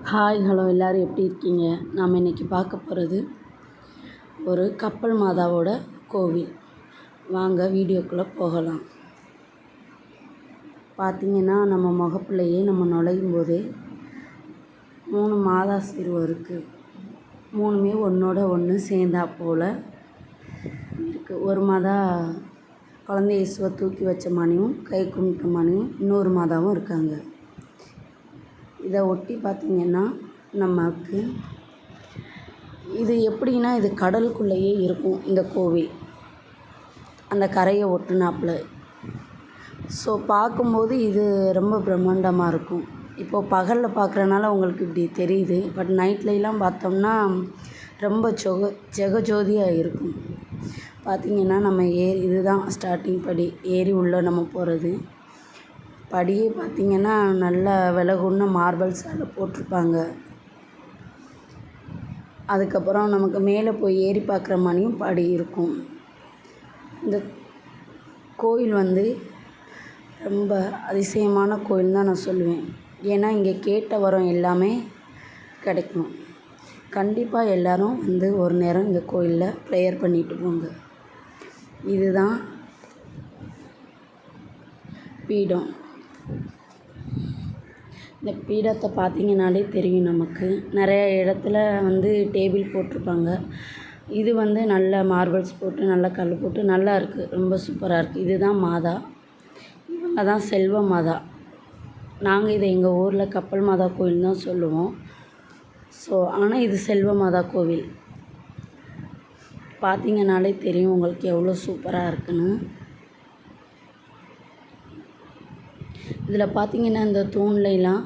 Hi hello எல்லோரும் எப்படி இருக்கீங்க? நாம் இன்றைக்கி பார்க்க போகிறது ஒரு கப்பல் மாதாவோட கோவில். வாங்க வீடியோக்குள்ளே போகலாம். பார்த்திங்கன்னா நம்ம முகப்புலையே நம்ம நுழையும் போதே 3 மாதா சிறுவம் இருக்குது. 3மே ஒன்றோட ஒன்று சேர்ந்தா போல் இருக்குது. ஒரு மாதா குழந்தை இயேசுவை தூக்கி வச்ச மாதிரியும் கை கும்பிட்ட மாதிரியும் இன்னொரு மாதாவும் இருக்காங்க. இதை ஒட்டி பார்த்திங்கன்னா நமக்கு இது எப்படின்னா இது கடலுக்குள்ளேயே இருக்கும் இந்த கோவில், அந்த கரையை ஒட்டுனாப்புல. ஸோ பார்க்கும்போது இது ரொம்ப பிரம்மாண்டமாக இருக்கும். இப்போது பகலில் பார்க்குறனால உங்களுக்கு இப்படி தெரியுது. பட் நைட்லலாம் பார்த்தோம்னா ரொம்ப ஜெகஜோதியாக இருக்கும். பார்த்திங்கன்னா நம்ம இதுதான் ஸ்டார்டிங் படி. ஏறி உள்ளே நம்ம போகிறது. படியே பார்த்திங்கன்னா நல்ல விலகுன்ன மார்பிள்ஸால் போட்டிருப்பாங்க. அதுக்கப்புறம் நமக்கு மேலே போய் ஏறி பார்க்குற மாதிரியும் படி இருக்கும். இந்த கோயில் ரொம்ப அதிசயமான கோயில் தான் நான் சொல்லுவேன். ஏன்னா இங்கே கேட்ட வரம் எல்லாமே கிடைக்கும். கண்டிப்பாக எல்லோரும் ஒரு நேரம் இந்த கோயிலில் ப்ரேயர் பண்ணிட்டு போங்க. இதுதான் பீடம். இந்த பீடத்தை பார்த்திங்கனாலே தெரியும் நமக்கு. நிறைய இடத்துல டேபிள் போட்டிருப்பாங்க. இது நல்ல மார்பிள்ஸ் போட்டு நல்ல கல் போட்டு நல்லா இருக்குது. ரொம்ப சூப்பராக இருக்குது. இதுதான் மாதா. இவங்க தான் செல்வ மாதா. நாங்கள் இதை எங்கள் ஊரில் கப்பல் மாதா கோயில் தான் சொல்லுவோம். ஸோ ஆனால் இது செல்வ மாதா கோவில். பார்த்திங்கனாலே தெரியும் உங்களுக்கு எவ்வளோ சூப்பராக இருக்குன்னு. இதில் பார்த்திங்கன்னா இந்த தூண்லாம்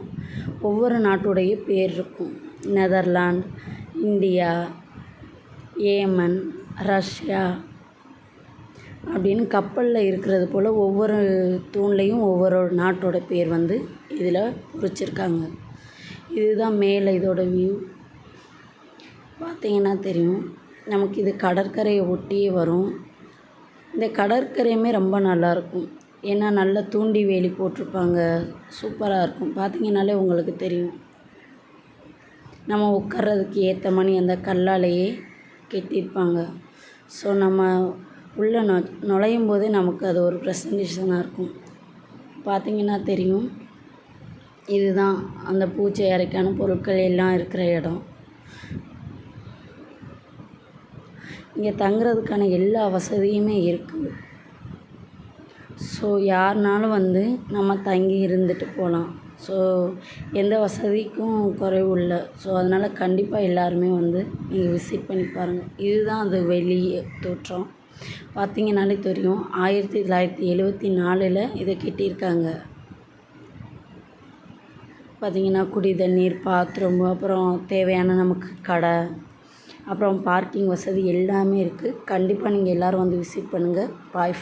ஒவ்வொரு நாட்டுடைய பேர் இருக்கும். நெதர்லாந்து, இந்தியா, ஏமன், ரஷ்யா அப்படின்னு கப்பலில் இருக்கிறது போல் ஒவ்வொரு தூண்லேயும் ஒவ்வொரு நாட்டோட பேர் இதில் குறிச்சிருக்காங்க. இதுதான் மேலே இதோட வியூ. பார்த்திங்கன்னா தெரியும் நமக்கு. இது கடற்கரையை ஒட்டியே வரும். இந்த கடற்கரையுமே ரொம்ப நல்லாயிருக்கும். ஏன்னா நல்ல தூண்டி வேலி போட்டிருப்பாங்க. சூப்பராக இருக்கும். பார்த்திங்கனாலே உங்களுக்கு தெரியும். நம்ம உட்கார்றதுக்கு ஏற்ற மாதிரி அந்த கல்லாலேயே கட்டியிருப்பாங்க. ஸோ நம்ம உள்ளே நுழையும் போதே நமக்கு அது ஒரு ப்ரெசன்டேஷனாக இருக்கும். பார்த்திங்கன்னா தெரியும். இதுதான் அந்த பூஜை அறைக்கான பொருட்கள் எல்லாம் இருக்கிற இடம். இங்கே தங்குறதுக்கான எல்லா வசதியுமே இருக்குது. ஸோ யாருனாலும் நம்ம தங்கி இருந்துட்டு போகலாம். ஸோ எந்த வசதிக்கும் குறைவு இல்லை. ஸோ அதனால் கண்டிப்பாக எல்லாருமே நீங்கள் விசிட் பண்ணி பாருங்கள். இதுதான் அது வெளியே தோற்றம். பார்த்திங்கனாலே தெரியும். 1974 இதை கட்டியிருக்காங்க. பார்த்திங்கன்னா குடி தண்ணீர், பாத்ரூம், அப்புறம் தேவையான நமக்கு கடை, அப்புறம் பார்க்கிங் வசதி எல்லாமே இருக்குது. கண்டிப்பாக நீங்கள் எல்லோரும் விசிட் பண்ணுங்கள். பாய்.